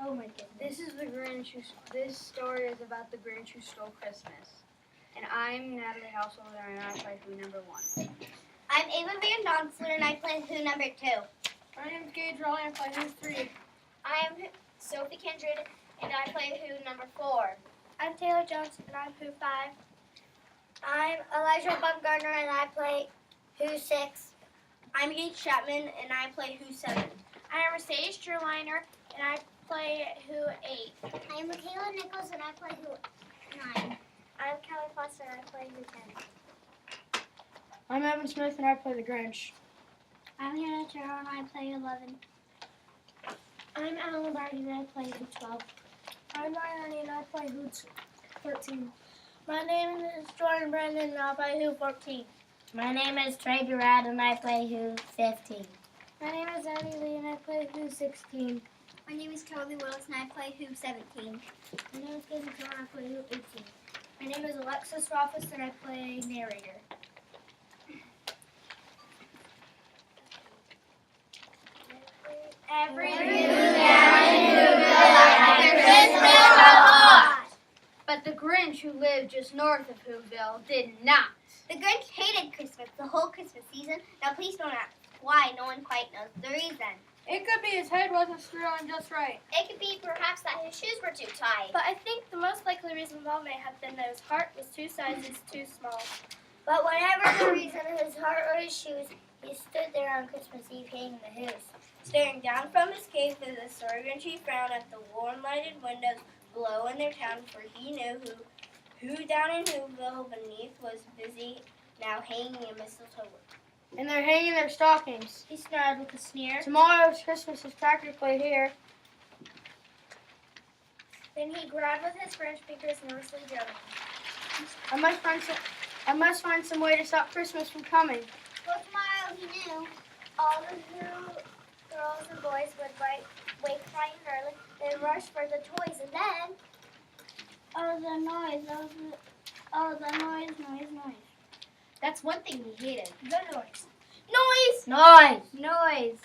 Oh my goodness. This is the Grinch this story is about the Grinch who stole Christmas. And I'm Natalie Householder and I play Who number 1. I'm Ava Van Donsler and I play Who number 2. My name's Gage Raleigh and I play Who 3. I am Sophie Kindred and I play Who number 4. I'm Taylor Jones and I'm Who 5. I'm Elijah Bumgarner and I play Who 6. I'm Gage Chapman and I play Who 7. I am Mercedes Drewliner and I play Who 8. I am Michaela Nichols and I play Who 9. I'm Kelly Foster and I play Who 10. I'm Evan Smith and I play the Grinch. I'm Hannah Terrell and I play 11. I'm Alan Barty and I play Who 12. I'm Ryan and I play Who 13. My name is Jordan Brendan and I play Who 14. My name is Trey Durad and I play Who 15. My name is Abby Lee and I play Who 16. My name is Charlie Willis and I play Who 17. My name is Katie Cohen and I play Who 18. My name is Alexis Rothfuss and I play narrator. Every But the Grinch who lived just north of Whoville did not. The Grinch hated Christmas the whole Christmas season. Now please don't ask why. No one quite knows the reason. It could be his head wasn't screwed on just right. It could be perhaps that his shoes were too tight. But I think the most likely reason of all may have been that his heart was 2 sizes too small. But whatever the reason, his heart or his shoes, he stood there on Christmas Eve hating the Who's. Staring down from his cave with a sorry frown at the warm-lighted windows below in their town, for he knew who down in Whoville beneath was busy now hanging a mistletoe. And they're hanging their stockings. He snarled with a sneer. Tomorrow's Christmas is practically here. Then he grabbed with his French fingers nervously jumping. I must find some way to stop Christmas from coming. Well, tomorrow he knew. All the Who girls and boys would wake bright and early. They'd rush for the toys and then... Oh, the noise. That's one thing he hated. The noise. Noise.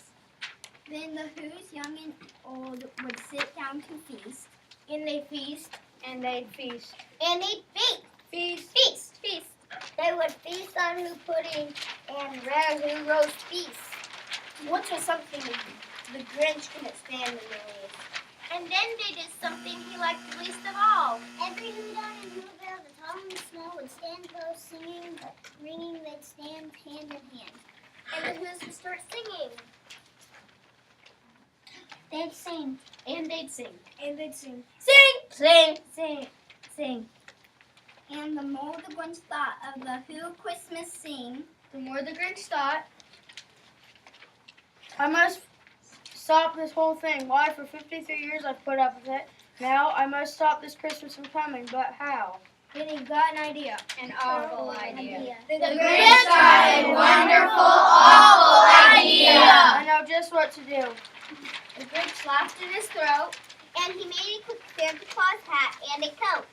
Then the Who's, young and old, would sit down to feast. And they feast. And they'd feast. And they'd feast. Feast. They would feast on Who pudding and rare Who roast beef. Which was something the Grinch couldn't stand in the least. And then they did something he liked the least of all. Every Who down in Whoville, the tall and the small, would stand close, singing, but ringing, they'd stand hand in hand. And the Who's would start singing. They'd sing. And they'd sing. And they'd sing. Sing. And the more the Grinch thought of the Who Christmas scene, the more the Grinch thought, I must stop this whole thing. Why, for 53 years I've put up with it. Now I must stop this Christmas from coming, but how? Then he got an idea. An awful idea. the Grinch got a wonderful, awful idea. I know just what to do. The Grinch laughed in his throat, and he made a quick Santa Claus hat and a coat.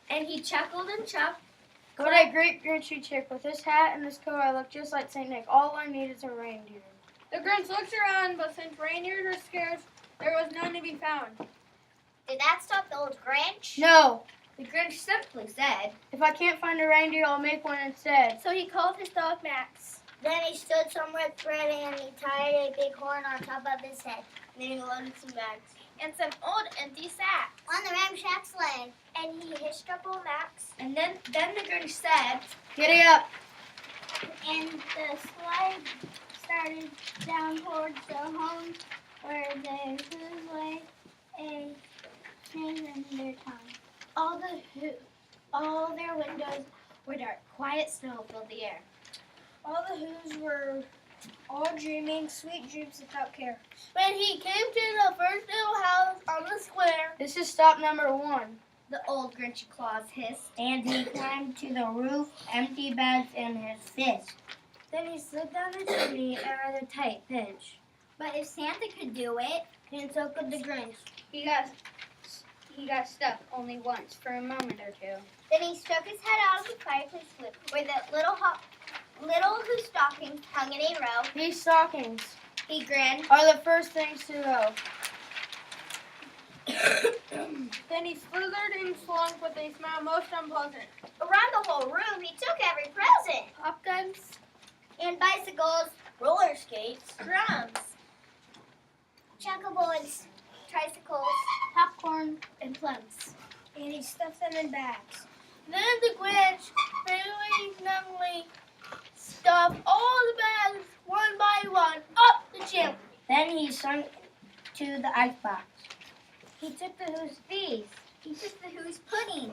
And he chuckled and chuckled. What a great Grinchy chick. With this hat and this coat, I look just like St. Nick. All I need is a reindeer. The Grinch looked around, but since reindeers were scarce, there was none to be found. Did that stop the old Grinch? No. The Grinch simply said, If I can't find a reindeer, I'll make one instead. So he called his dog Max. Then he stood somewhere thread and he tied a big horn on top of his head. and then he loaded some bags. And some old empty sacks. On the ramshack sleigh. And he hitched up old Max. And then the Grinch said, Giddy up. And the sleigh started down towards the home where the Who's lay a snail in their tongue. All their windows were dark. Quiet snow filled the air. All the Who's were all dreaming sweet dreams without care. When he came to the first little house on the square, This is stop number 1. the old Grinchy Claus hissed. And he climbed to the roof, empty bags in his fist. then he slid down the chimney at a rather tight pinch. But if Santa could do it, And so could the Grinch. He got stuck only once for a moment or two. then he stuck his head out of the fireplace where the little Who stockings hung in a row. These stockings He grinned. are the first things to go. Then he slithered and slunk with a smile most unpleasant. Around the whole room, he took every present. Pop guns, And bicycles, roller skates, drums, checkerboards, tricycles. popcorn, and plums. And he stuffed them in bags. Then the Grinch very numbly stuffed all the bags one by one up the chimney. Then he sunk to the icebox. He took the Who's Beef, He took the Who's pudding.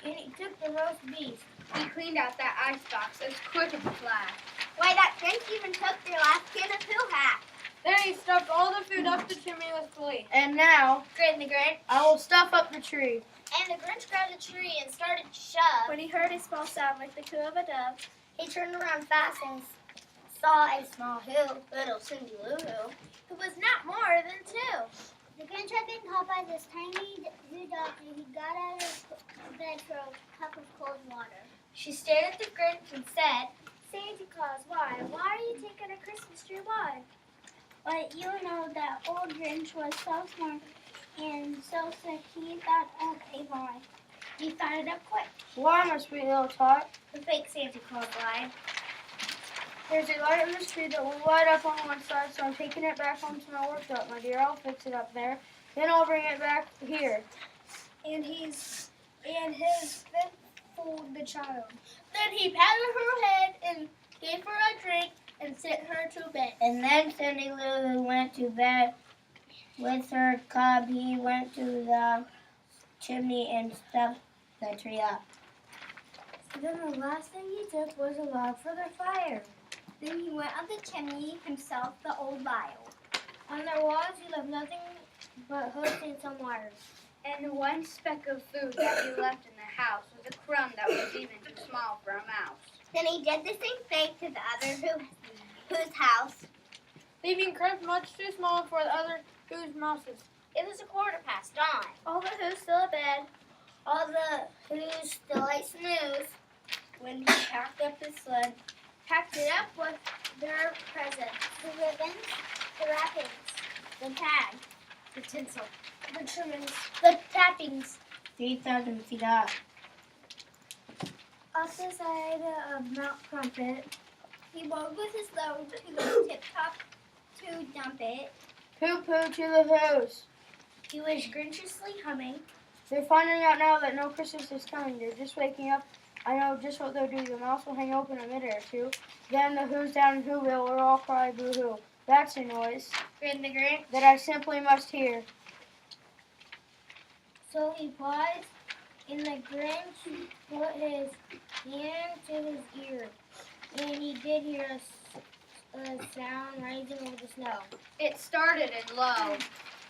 and he took the roast beef. He cleaned out that icebox as quick as a flash. Why, that Grinch even took their last can of Who hat. Then he stuffed all the food up the chimney with glee. And now Grinned the Grinch. I will stuff up the tree. And the Grinch grabbed a tree and started to shove. When he heard a small sound like the coo of a dove, He turned around fast and saw a small Who, little Cindy Lou Who. who was not more than two. The Grinch had been caught by this tiny Who doctor. He got out of bed for a cup of cold water. She stared at the Grinch and said, Santa Claus, why? Why are you taking a Christmas tree? Why? But you know that old Grinch was so smart and so sick he thought of a lie. He thought it up quick. Why, my sweet little tot? The fake Santa Claus lied. There's a light on the street that will light up on one side, so I'm taking it back home to my workshop, my dear. I'll fix it up there. Then I'll bring it back here. And his fifth fooled the child. Then he patted her head and gave her a drink and sent her to bed. And then Cindy Lou Who went to bed with her cub. He went to the chimney and stuffed the tree up. Then the last thing he took was a log for the fire. Then he went up the chimney himself, the old vial. On their walls he left nothing but hooks and some water. And the one speck of food that he left in the house was a crumb that was even too small for a mouse. Then he did the same thing to the other Who's house. Leaving crumbs much too small for the other Who's mouses. It was dawn. All the Who's still in bed. All the Who's still ate snooze. When he packed up his sled, Packed it up with their presents. The ribbons, the wrappings, The tag. The tinsel. the trimmings. The tappings. 3,000 feet up. Up the side of Mount Crumpet. He rode with his load to the tip top to dump it. Poo-poo to the Who's. He was grinchiously humming. They're finding out now that no Christmas is coming. They're just waking up. I know just what they'll do. The mouse will hang open a minute or two. Then the Who's down in Whoville will all cry boo-hoo. That's a noise Grinned the Grinch. that I simply must hear. So he paused, and the Grinch put his hand to his ear, and he did hear a sound rising over the snow. It started in low.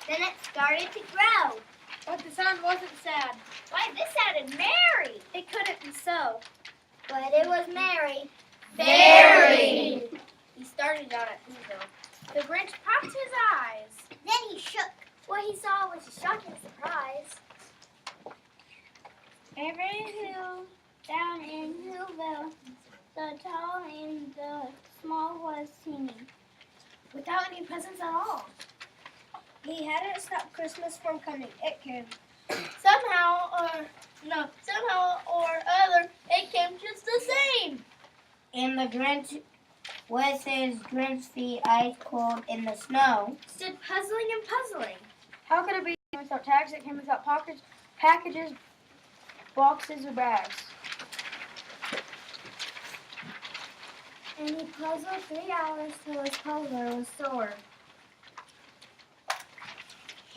Then it started to grow. But the sound wasn't sad. Why, this sounded merry. It couldn't be so. But it was merry. Very. He started out at Whoville. The Grinch popped his eyes. Then he shook. What he saw was a shocking surprise. Every hill down in Whoville, the tall and the small was singing. Without any presents at all. He hadn't stopped Christmas from coming. It came. Somehow or other, it came just the same. And the Grinch, with his Grinch feet ice cold in the snow, Stood puzzling and puzzling. How could it be without tags? It came without pockets, packages, boxes, or bags. And he puzzled 3 hours till his puzzler was sore.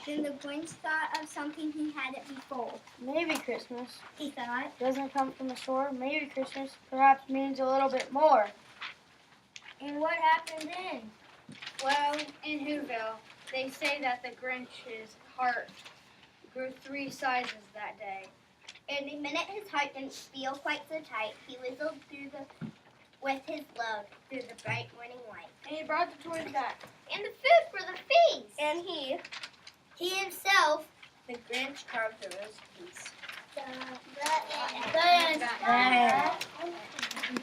then the Grinch thought of something he hadn't before. Maybe Christmas He thought. doesn't come from a store. Maybe Christmas perhaps means a little bit more. And what happened then? Well, in Whoville, they say that the Grinch's heart grew 3 sizes that day. And the minute his heart didn't feel quite so tight, he whistled with his load through the bright morning light. And he brought the toys back. And the food for the feast. And he himself, the Grinch, carved the roast piece. The end. The end.